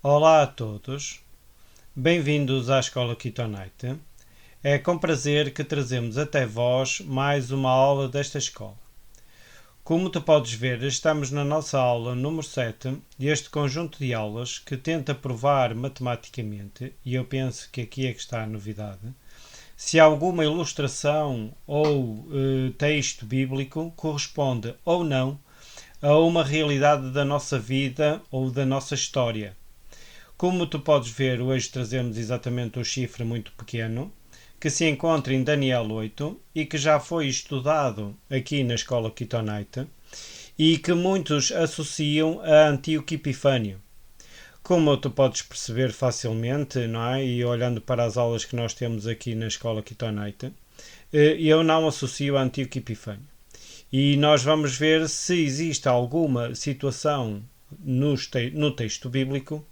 Olá a todos, bem-vindos à Escola Kitonite. É com prazer que trazemos até vós mais uma aula desta escola. Como tu podes ver, estamos na nossa aula número 7 deste conjunto de aulas que tenta provar matematicamente, e eu penso que aqui é que está a novidade, se alguma ilustração ou texto bíblico corresponde ou não a uma realidade da nossa vida ou da nossa história. Como tu podes ver, hoje trazemos exatamente o chifre muito pequeno, que se encontra em Daniel 8 e que já foi estudado aqui na escola Kitonite e que muitos associam a Antíoco Epifânio. Como tu podes perceber facilmente, não é? E olhando para as aulas que nós temos aqui na escola Kitonite, eu não associo a Antíoco Epifânio. E nós vamos ver se existe alguma situação no texto bíblico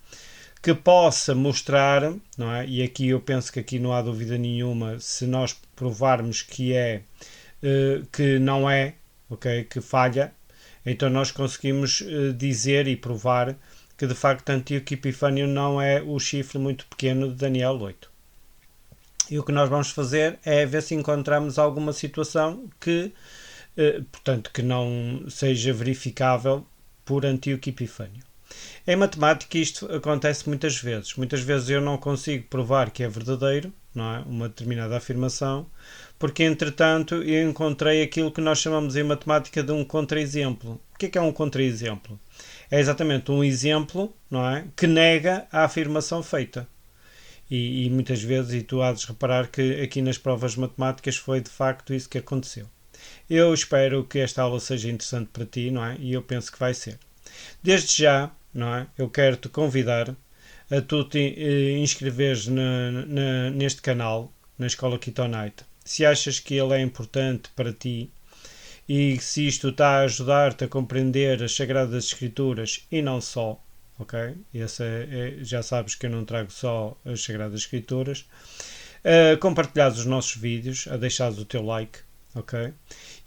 que possa mostrar, não é? E aqui eu penso que aqui não há dúvida nenhuma, se nós provarmos que não é, ok, que falha, então nós conseguimos dizer e provar que de facto Antíoco Epifânio não é o chifre muito pequeno de Daniel 8. E o que nós vamos fazer é ver se encontramos alguma situação que, portanto, que não seja verificável por Antíoco Epifânio. Em matemática isto acontece muitas vezes. Muitas vezes eu não consigo provar que é verdadeiro, não é? Uma determinada afirmação, porque entretanto eu encontrei aquilo que nós chamamos em matemática de um contra-exemplo. O que é um contra-exemplo? É exatamente um exemplo, não é? Que nega a afirmação feita. E muitas vezes, e tu hás de reparar que aqui nas provas matemáticas foi de facto isso que aconteceu. Eu espero que esta aula seja interessante para ti, não é? E eu penso que vai ser. Desde já, não é? Eu quero te convidar a tu te inscreveres neste canal, na Escola Kitonite. Se achas que ele é importante para ti e se isto está a ajudar-te a compreender as Sagradas Escrituras e não só, ok? Já sabes que eu não trago só as Sagradas Escrituras. Compartilhares os nossos vídeos, a deixares o teu like, ok?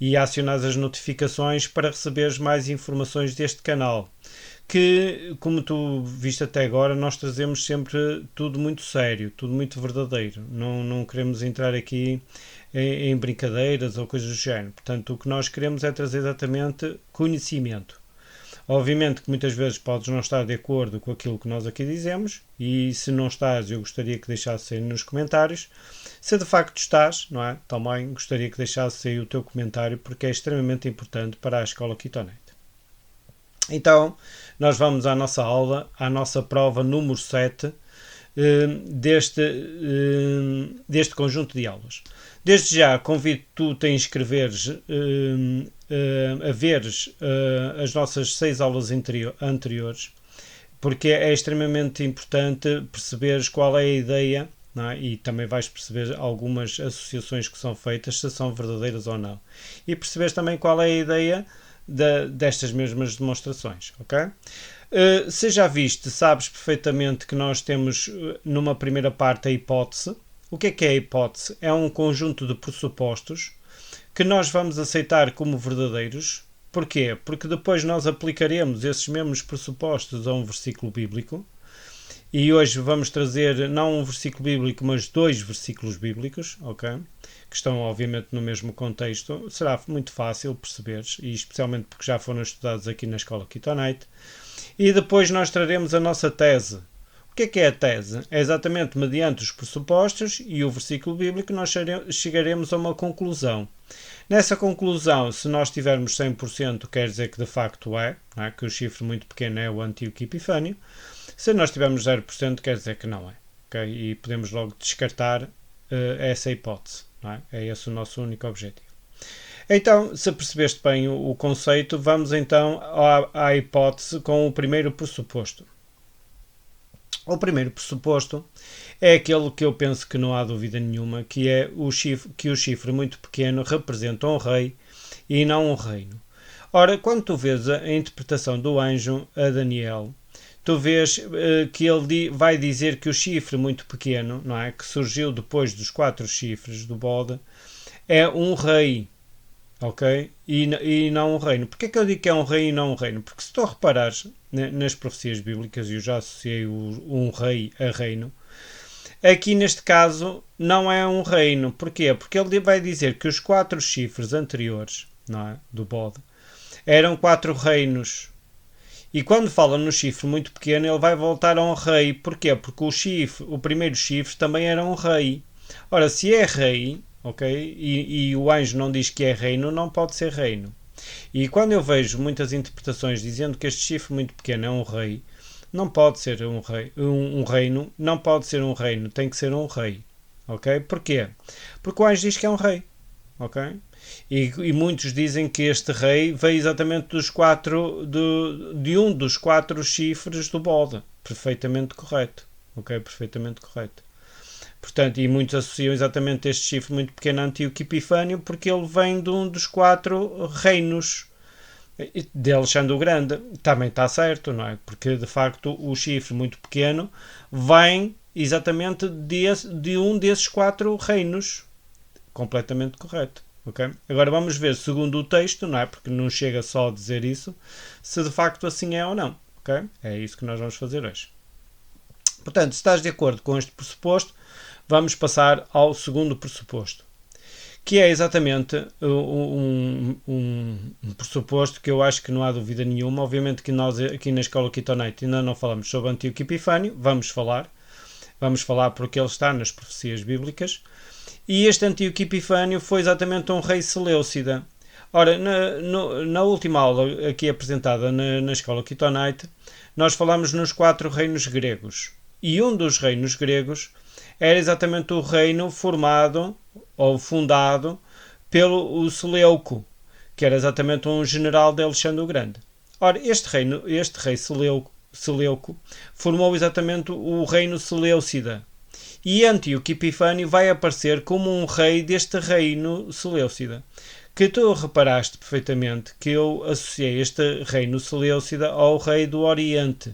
E a acionares as notificações para receberes mais informações deste canal. Que, como tu viste até agora, nós trazemos sempre tudo muito sério, tudo muito verdadeiro. Não queremos entrar aqui em brincadeiras ou coisas do género. Portanto, o que nós queremos é trazer exatamente conhecimento. Obviamente que muitas vezes podes não estar de acordo com aquilo que nós aqui dizemos, e se não estás, eu gostaria que deixasse aí nos comentários. Se de facto estás, não é? Também gostaria que deixasse aí o teu comentário, porque é extremamente importante para a Escola Kitonite. Então, nós vamos à nossa aula, à nossa prova número 7 deste conjunto de aulas. Desde já, convido tu a inscreveres, a veres as nossas 6 aulas anteriores, porque é extremamente importante perceberes qual é a ideia, não é? E também vais perceber algumas associações que são feitas, se são verdadeiras ou não. E perceberes também qual é a ideia destas mesmas demonstrações, ok? Se já viste, sabes perfeitamente que nós temos numa primeira parte a hipótese. O que é a hipótese? É um conjunto de pressupostos que nós vamos aceitar como verdadeiros. Porquê? Porque depois nós aplicaremos esses mesmos pressupostos a um versículo bíblico. E hoje vamos trazer não um versículo bíblico, mas 2 versículos bíblicos, ok? Que estão obviamente no mesmo contexto. Será muito fácil perceberes, e especialmente porque já foram estudados aqui na Escola Kitonite. E depois nós traremos a nossa tese. O que é a tese? É exatamente mediante os pressupostos e o versículo bíblico nós chegaremos a uma conclusão. Nessa conclusão, se nós tivermos 100%, quer dizer que de facto é, que o chifre muito pequeno é o Antíoco Epifânio. Se nós tivermos 0%, quer dizer que não é. Okay? E podemos logo descartar essa hipótese. Não é? É esse o nosso único objetivo. Então, se percebeste bem o conceito, vamos então à hipótese com o primeiro pressuposto. O primeiro pressuposto é aquele que eu penso que não há dúvida nenhuma, que é que o chifre muito pequeno representa um rei e não um reino. Ora, quando tu vês a interpretação do anjo a Daniel, tu vês que ele vai dizer que o chifre muito pequeno, não é, que surgiu depois dos 4 chifres do bode, é um rei. ok? E não um reino. Porquê que eu digo que é um rei e não um reino? Porque se tu reparares nas profecias bíblicas, e eu já associei um rei a reino, aqui neste caso não é um reino. Porquê? Porque ele vai dizer que os 4 chifres anteriores, não é, do bode eram 4 reinos. E quando fala no chifre muito pequeno, ele vai voltar a um rei. Porquê? Porque o primeiro chifre também era um rei. Ora, se é rei, ok? E o anjo não diz que é reino, não pode ser reino. E quando eu vejo muitas interpretações dizendo que este chifre muito pequeno é um rei, não pode ser um reino, não pode ser um reino, tem que ser um rei. Ok? Porquê? Porque o anjo diz que é um rei. Ok? E muitos dizem que este rei veio exatamente de um dos 4 chifres do bode. Perfeitamente correto. Ok? Perfeitamente correto. Portanto, e muitos associam exatamente este chifre muito pequeno a Antíoco Epifânio porque ele vem de um dos 4 reinos de Alexandre o Grande. Também está certo, não é? Porque de facto o chifre muito pequeno vem exatamente de um desses 4 reinos. Completamente correto. Okay? Agora vamos ver, segundo o texto, não é? Porque não chega só a dizer isso, se de facto assim é ou não. Okay? É isso que nós vamos fazer hoje. Portanto, se estás de acordo com este pressuposto, vamos passar ao segundo pressuposto, que é exatamente um pressuposto que eu acho que não há dúvida nenhuma. Obviamente que nós aqui na Escola Quitonite ainda não falamos sobre Antíoco Epifânio, vamos falar porque ele está nas profecias bíblicas. E este Antíoco Epifânio foi exatamente um rei Seleucida. Ora, na última aula aqui apresentada na Escola Quitonite, nós falamos nos 4 reinos gregos. E um dos reinos gregos era exatamente o reino formado ou fundado pelo Seleuco, que era exatamente um general de Alexandre o Grande. Ora, este rei Seleuco formou exatamente o reino Seleucida. E Antíoco Epifânio vai aparecer como um rei deste reino Seleucida. Que tu reparaste perfeitamente que eu associei este reino Seleucida ao rei do Oriente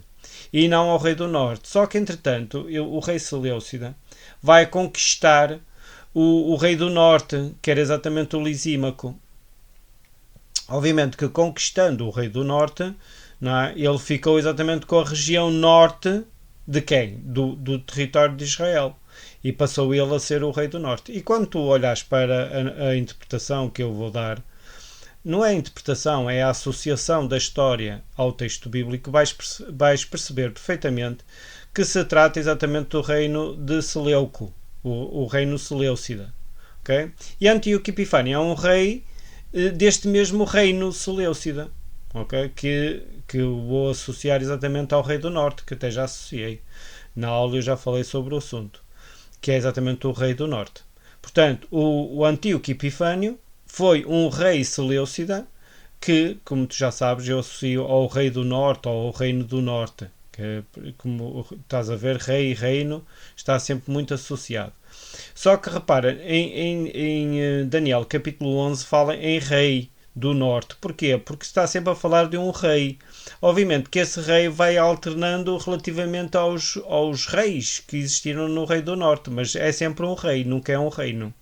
e não ao rei do Norte. Só que, entretanto, o rei Seleucida vai conquistar o rei do Norte, que era exatamente o Lisímaco. Obviamente que conquistando o rei do Norte, não é, ele ficou exatamente com a região norte de quem? Do território de Israel. E passou ele a ser o rei do norte. E quando tu olhas para a interpretação que eu vou dar, não é a interpretação, é a associação da história ao texto bíblico, vais perceber perfeitamente que se trata exatamente do reino de Seleuco, o reino Seleucida. Okay? E Antíoco Epifânio é um rei deste mesmo reino Seleucida, okay? que eu vou associar exatamente ao rei do norte, que até já associei. Na aula eu já falei sobre o assunto, que é exatamente o rei do norte. Portanto, o Antíoco Epifânio foi um rei Seleucida que, como tu já sabes, eu associo ao rei do norte ou ao reino do norte. Que, como estás a ver, rei e reino está sempre muito associado. Só que repara, em Daniel capítulo 11 fala em rei do norte. Porquê? Porque está sempre a falar de um rei. Obviamente que esse rei vai alternando relativamente aos reis que existiram no rei do norte, mas é sempre um rei, nunca é um reino.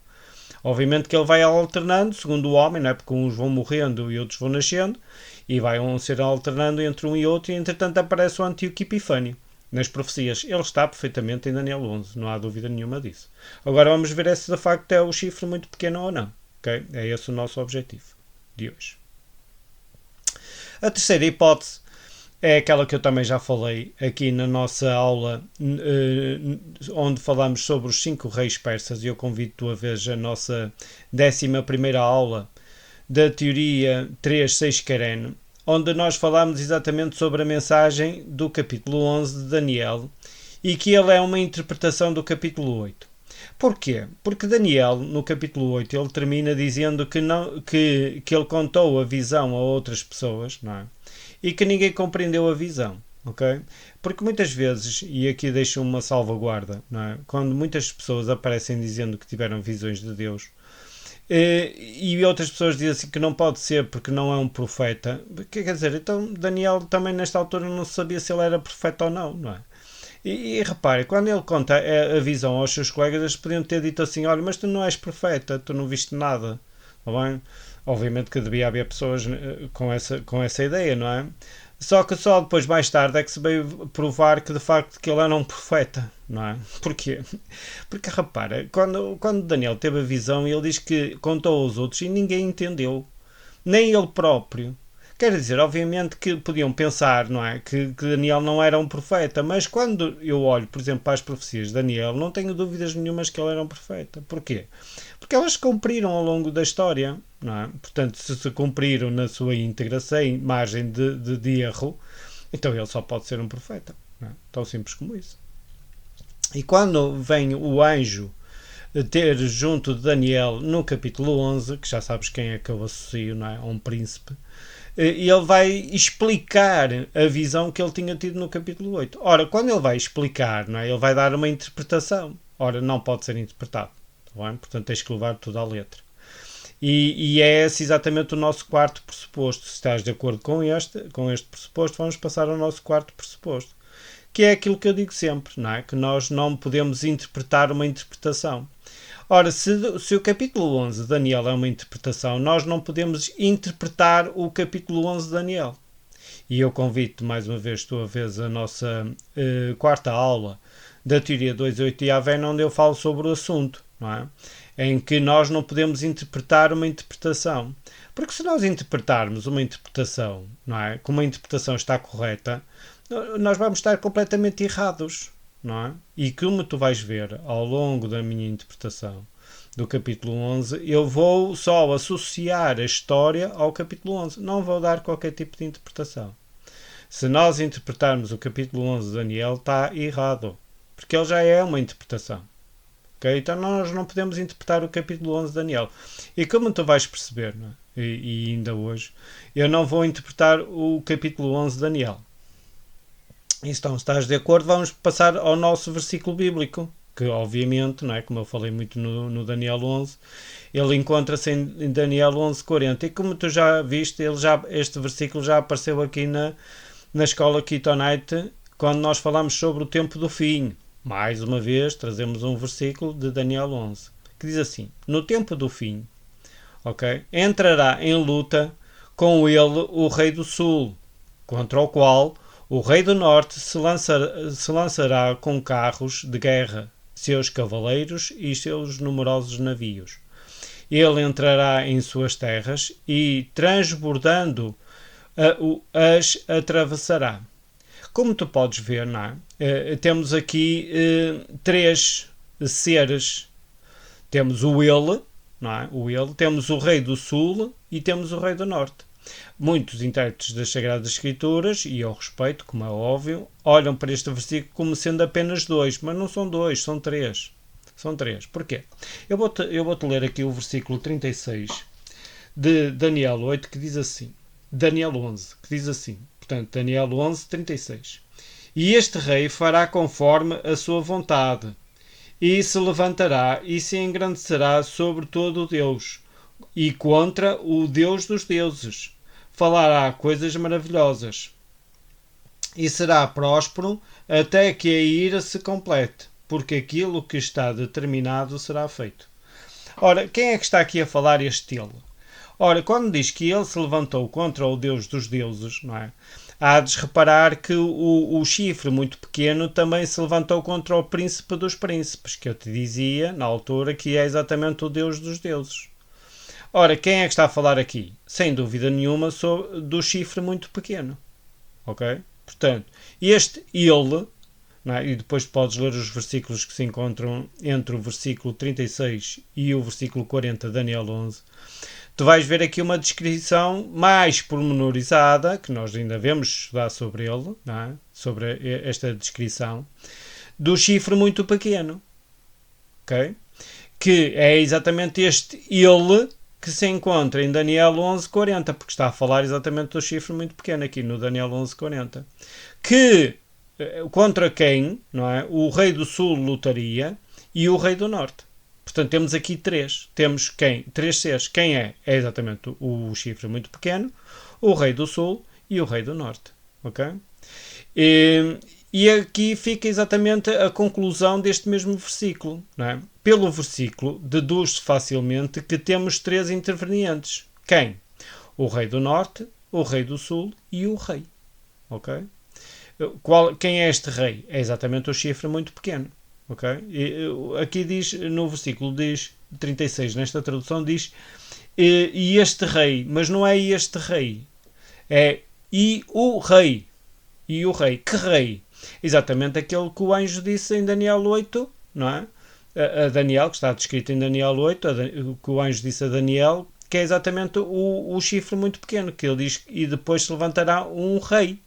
Obviamente que ele vai alternando, segundo o homem, não é? Porque uns vão morrendo e outros vão nascendo, e vai ser alternando entre um e outro, e entretanto aparece o Antíoco Epifânio. Nas profecias, ele está perfeitamente em Daniel 11, não há dúvida nenhuma disso. Agora vamos ver se de facto é o chifre muito pequeno ou não. Okay? É esse o nosso objetivo de hoje. A terceira hipótese é aquela que eu também já falei aqui na nossa aula, onde falamos sobre os 5 reis persas, e eu convido-te a ver a nossa 11ª aula da teoria 3.6 Keren, onde nós falamos exatamente sobre a mensagem do capítulo 11 de Daniel, e que ele é uma interpretação do capítulo 8. Porquê? Porque Daniel, no capítulo 8, ele termina dizendo que ele contou a visão a outras pessoas, não é? E que ninguém compreendeu a visão, ok? Porque muitas vezes, e aqui deixo uma salvaguarda, não é? Quando muitas pessoas aparecem dizendo que tiveram visões de Deus, e outras pessoas dizem assim que não pode ser porque não é um profeta, quer dizer, então Daniel também nesta altura não sabia se ele era profeta ou não, não é? E repare, quando ele conta a visão aos seus colegas, eles podiam ter dito assim: olha, mas tu não és profeta, tu não viste nada, está bem? Obviamente que devia haver pessoas com essa ideia, não é? Só que só depois, mais tarde, é que se veio provar que de facto que ele era um profeta, não é? Porquê? Porque repara, quando Daniel teve a visão, ele diz que contou aos outros e ninguém entendeu, nem ele próprio. Quer dizer, obviamente que podiam pensar, não é? Que Daniel não era um profeta, mas quando eu olho, por exemplo, para as profecias de Daniel, não tenho dúvidas nenhumas que ele era um profeta. Porquê? Porque elas se cumpriram ao longo da história, não é? Portanto, se cumpriram na sua íntegra, sem margem de erro, então ele só pode ser um profeta. Não é? Tão simples como isso. E quando vem o anjo ter junto de Daniel no capítulo 11, que já sabes quem é que eu associo, não é? A um príncipe, ele vai explicar a visão que ele tinha tido no capítulo 8. Ora, quando ele vai explicar, não é? Ele vai dar uma interpretação. Ora, não pode ser interpretado. Tá bem? Portanto, tens que levar tudo à letra. E é esse exatamente o nosso quarto pressuposto. Se estás de acordo com este pressuposto, vamos passar ao nosso quarto pressuposto. Que é aquilo que eu digo sempre, não é? Que nós não podemos interpretar uma interpretação. Ora, se o capítulo 11 de Daniel é uma interpretação, nós não podemos interpretar o capítulo 11 de Daniel. E eu convido-te mais uma vez, tu a vez a nossa quarta aula da teoria 2.8 de Yahvé, onde eu falo sobre o assunto, não é? Em que nós não podemos interpretar uma interpretação. Porque se nós interpretarmos uma interpretação, não é? Como a interpretação está correta, nós vamos estar completamente errados. Não é? E como tu vais ver ao longo da minha interpretação do capítulo 11, eu vou só associar a história ao capítulo 11. Não vou dar qualquer tipo de interpretação. Se nós interpretarmos o capítulo 11 de Daniel, está errado. Porque ele já é uma interpretação. Okay? Então nós não podemos interpretar o capítulo 11 de Daniel. E como tu vais perceber, não é? E ainda hoje, eu não vou interpretar o capítulo 11 de Daniel. Então, se estás de acordo, vamos passar ao nosso versículo bíblico, que obviamente, não é, como eu falei muito no Daniel 11, ele encontra-se em Daniel 11:40. E como tu já viste, este versículo já apareceu aqui na escola Kitonite, quando nós falamos sobre o tempo do fim. Mais uma vez, trazemos um versículo de Daniel 11, que diz assim: no tempo do fim, okay, entrará em luta com ele o rei do sul, contra o qual o rei do norte se lançará com carros de guerra, seus cavaleiros e seus numerosos navios. Ele entrará em suas terras e, transbordando, as atravessará. Como tu podes ver, não é? Temos aqui três seres. Temos o ele, não é? O ele, temos o rei do sul e temos o rei do norte. Muitos intérpretes das Sagradas Escrituras, e eu respeito, como é óbvio, olham para este versículo como sendo apenas dois, mas não são dois, são três. São três. Porquê? Eu vou-te ler aqui o versículo 36 de Daniel 8, que diz assim. Daniel 11, que diz assim. Portanto, Daniel 11, 36. E este rei fará conforme a sua vontade, e se levantará e se engrandecerá sobre todo o Deus, e contra o Deus dos deuses. Falará coisas maravilhosas. E será próspero até que a ira se complete, porque aquilo que está determinado será feito. Ora, quem é que está aqui a falar este ele? Ora, quando diz que ele se levantou contra o Deus dos deuses, não é? Há de reparar que o chifre muito pequeno também se levantou contra o príncipe dos príncipes, que eu te dizia na altura que é exatamente o Deus dos deuses. Ora, quem é que está a falar aqui? Sem dúvida nenhuma do chifre muito pequeno. Ok? Portanto, este ele, não é? E depois podes ler os versículos que se encontram entre o versículo 36 e o versículo 40 de Daniel 11. Tu vais ver aqui uma descrição mais pormenorizada, que nós ainda vamos estudar sobre ele, não é? Sobre esta descrição, do chifre muito pequeno. Ok? Que é exatamente este ele que se encontra em Daniel 11:40, porque está a falar exatamente do chifre muito pequeno aqui no Daniel 11:40, que contra quem, não é, o rei do sul lutaria e o rei do norte. Portanto, temos aqui três. Temos quem? Três seres. Quem é? É exatamente o chifre muito pequeno, o rei do sul e o rei do norte. Ok? E aqui fica exatamente a conclusão deste mesmo versículo. Não é? Pelo versículo, deduz-se facilmente que temos três intervenientes. Quem? O rei do norte, o rei do sul e o rei. Ok? Quem é este rei? É exatamente o chifre muito pequeno. Ok? Aqui diz, no versículo diz 36, nesta tradução diz e este rei, mas não é este rei. É e o rei. E o rei. Que rei? Exatamente aquele que o anjo disse em Daniel 8, não é? A Daniel, que está descrito em Daniel 8, que o anjo disse a Daniel, que é exatamente o chifre muito pequeno, que ele diz, e depois se levantará um rei,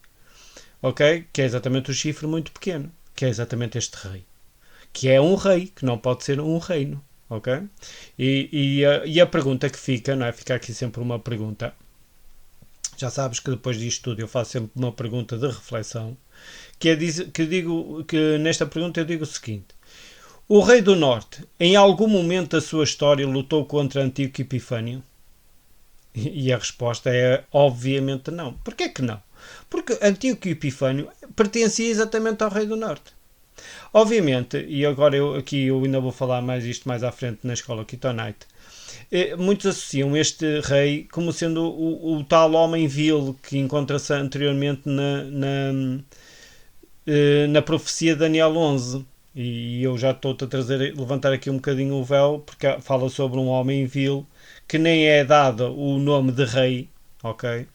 ok? Que é exatamente o chifre muito pequeno, que é exatamente este rei. Que é um rei, que não pode ser um reino, ok? E a pergunta que fica, não é? Fica aqui sempre uma pergunta. Já sabes que depois disto tudo eu faço sempre uma pergunta de reflexão, que nesta pergunta eu digo o seguinte: o rei do norte, em algum momento da sua história, lutou contra Antíoco Epifânio? E a resposta é obviamente não. Porquê que não? Porque Antíoco Epifânio pertencia exatamente ao rei do norte. Obviamente, e agora eu ainda vou falar mais isto mais à frente na escola Quitonite, muitos associam este rei como sendo o tal homem vil que encontra-se anteriormente na profecia de Daniel 11. E eu já estou a levantar aqui um bocadinho o véu, porque fala sobre um homem vil que nem é dado o nome de rei, ok?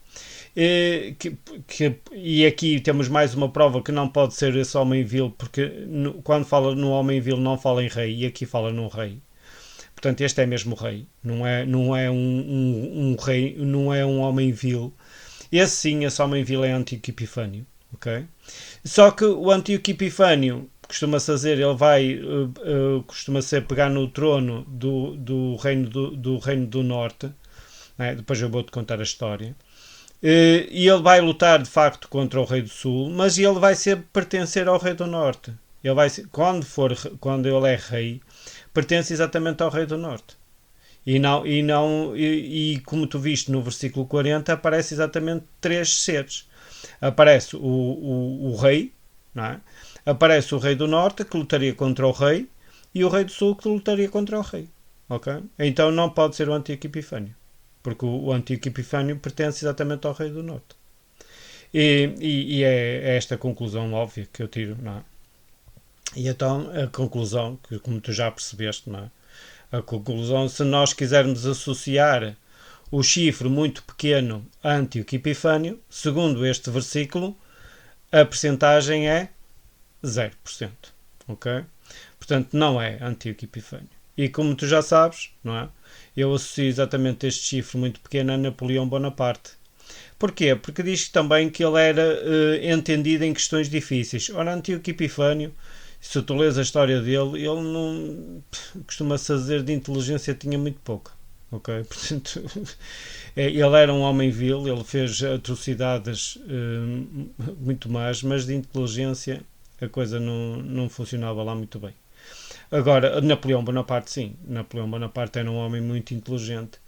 E aqui temos mais uma prova que não pode ser esse homem vil, porque quando fala no homem vil não fala em rei, e aqui fala num rei. Portanto, este é mesmo o rei, não é um rei, não é um homem vil. Esse sim, esse homem vil é Antíoco Epifânio, ok? Só que o Antíoco Epifânio costuma-se dizer, ele vai costuma-se pegar no trono do reino do norte, né? Depois eu vou-te contar a história. E ele vai lutar de facto contra o rei do sul, mas ele vai pertencer ao rei do norte. Ele vai quando ele é rei, pertence exatamente ao rei do norte. E como tu viste no versículo 40, aparece exatamente três seres. Aparece o rei, não é? Aparece o rei do norte que lutaria contra o rei e o rei do sul que lutaria contra o rei. Okay? Então não pode ser o Antíoco Epifânio, porque o Antíoco Epifânio pertence exatamente ao rei do norte. E é esta conclusão óbvia que eu tiro, não é? E então a conclusão, que como tu já percebeste, não é? A conclusão, se nós quisermos associar o chifre muito pequeno a Antíoco Epifânio, segundo este versículo, a percentagem é 0%. Ok? Portanto, não é Antíoco Epifânio. E como tu já sabes, não é? Eu associo exatamente este chifre muito pequeno a Napoleão Bonaparte. Porquê? Porque diz também que ele era entendido em questões difíceis. Ora, Antíoco Epifânio, se tu lês a história dele, ele não costuma-se dizer de inteligência tinha muito pouca. Ok? Portanto, ele era um homem vil, ele fez atrocidades muito más, mas de inteligência a coisa não funcionava lá muito bem. Agora, Napoleão Bonaparte, sim. Napoleão Bonaparte era um homem muito inteligente,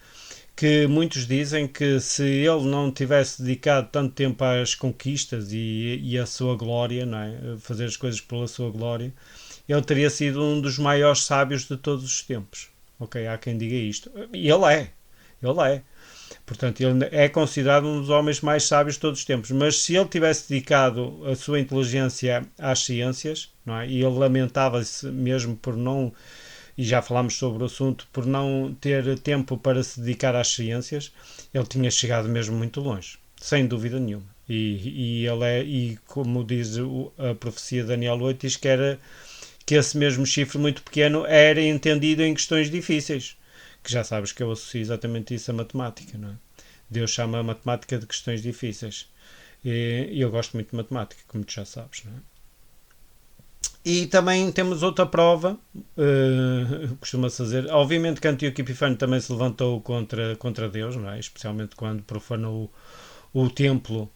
que muitos dizem que se ele não tivesse dedicado tanto tempo às conquistas e à sua glória, não é? Fazer as coisas pela sua glória, ele teria sido um dos maiores sábios de todos os tempos. Ok, há quem diga isto. E ele é. Ele é. Portanto, ele é considerado um dos homens mais sábios de todos os tempos. Mas se ele tivesse dedicado a sua inteligência às ciências, não é? E ele lamentava-se mesmo por não, e já falámos sobre o assunto, por não ter tempo para se dedicar às ciências, ele tinha chegado mesmo muito longe, sem dúvida nenhuma. E como diz a profecia de Daniel 8, diz que esse mesmo chifre muito pequeno era entendido em questões difíceis. Que já sabes que eu associo exatamente isso à matemática, não é? Deus chama a matemática de questões difíceis. E eu gosto muito de matemática, como tu já sabes, não é? E também temos outra prova, costuma-se dizer, obviamente que Antíoco Epifânio também se levantou contra Deus, não é? Especialmente quando profanou o templo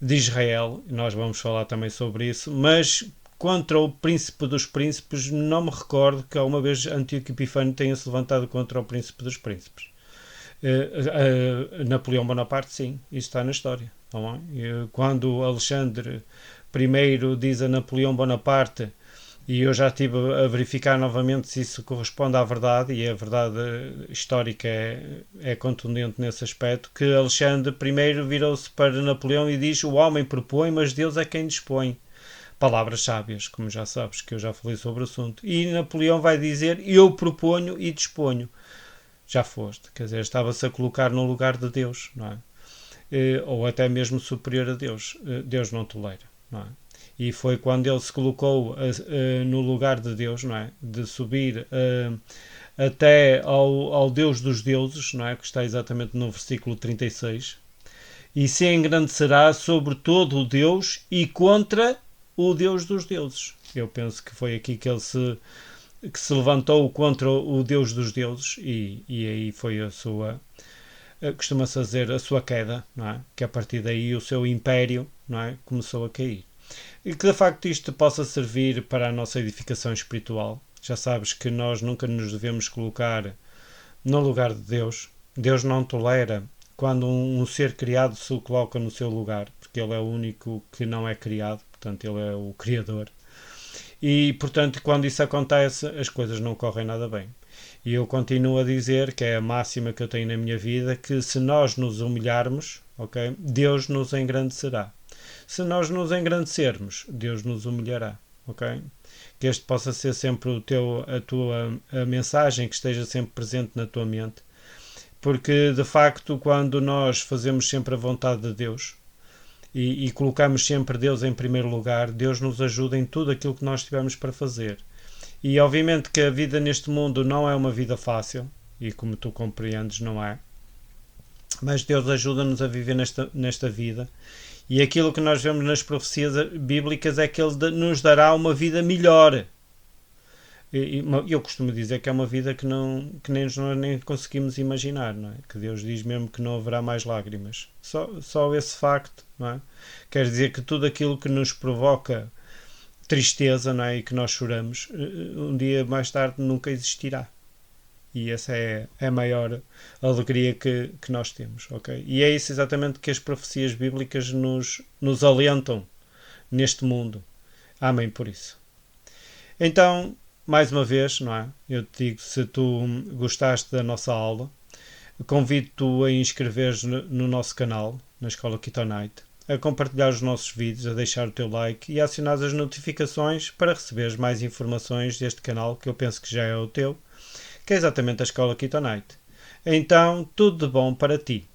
de Israel, nós vamos falar também sobre isso, mas contra o príncipe dos príncipes, não me recordo que alguma vez Antíoco Epifânio tenha se levantado contra o príncipe dos príncipes. Napoleão Bonaparte, sim, isso está na história. Quando Alexandre I diz a Napoleão Bonaparte E eu já estive a verificar novamente se isso corresponde à verdade, e a verdade histórica é contundente nesse aspecto, que Alexandre I virou-se para Napoleão e diz: o homem propõe, mas Deus é quem dispõe. Palavras sábias, como já sabes, que eu já falei sobre o assunto. E Napoleão vai dizer: eu proponho e disponho. Já foste, quer dizer, estava-se a colocar no lugar de Deus, não é? Ou até mesmo superior a Deus. Deus não tolera, não é? E foi quando ele se colocou no lugar de Deus, não é? De subir até ao Deus dos deuses, não é? Que está exatamente no versículo 36. E se engrandecerá sobre todo o Deus e contra o Deus dos deuses. Eu penso que foi aqui que se levantou contra o Deus dos deuses, e aí foi a sua, costuma-se dizer, a sua queda, não é? Que a partir daí o seu império, não é? Começou a cair. E que de facto isto possa servir para a nossa edificação espiritual. Já sabes que nós nunca nos devemos colocar no lugar de Deus. Deus não tolera quando um ser criado se coloca no seu lugar, porque ele é o único que não é criado, portanto ele é o Criador. E portanto quando isso acontece as coisas não correm nada bem. E eu continuo a dizer, que é a máxima que eu tenho na minha vida, que se nós nos humilharmos, okay, Deus nos engrandecerá. Se nós nos engrandecermos, Deus nos humilhará, ok? Que este possa ser sempre a mensagem que esteja sempre presente na tua mente, porque de facto quando nós fazemos sempre a vontade de Deus e colocamos sempre Deus em primeiro lugar, Deus nos ajuda em tudo aquilo que nós tivermos para fazer. E obviamente que a vida neste mundo não é uma vida fácil, e como tu compreendes não é, mas Deus ajuda-nos a viver nesta vida. E aquilo que nós vemos nas profecias bíblicas é que Ele nos dará uma vida melhor. E eu costumo dizer que é uma vida que nem conseguimos imaginar, não é? Que Deus diz mesmo que não haverá mais lágrimas. Só esse facto, não é? Quer dizer que tudo aquilo que nos provoca tristeza, não é? E que nós choramos, um dia mais tarde nunca existirá. E essa é a maior alegria que nós temos, ok? E é isso exatamente que as profecias bíblicas nos alentam neste mundo. Amém por isso. Então, mais uma vez, não é? Eu te digo, se tu gostaste da nossa aula, convido-te a inscreveres no nosso canal, na Escola Kitonite, a compartilhar os nossos vídeos, a deixar o teu like e a acionar as notificações para receberes mais informações deste canal, que eu penso que já é o teu, que é exatamente a Escola Kitonite. Então, tudo de bom para ti.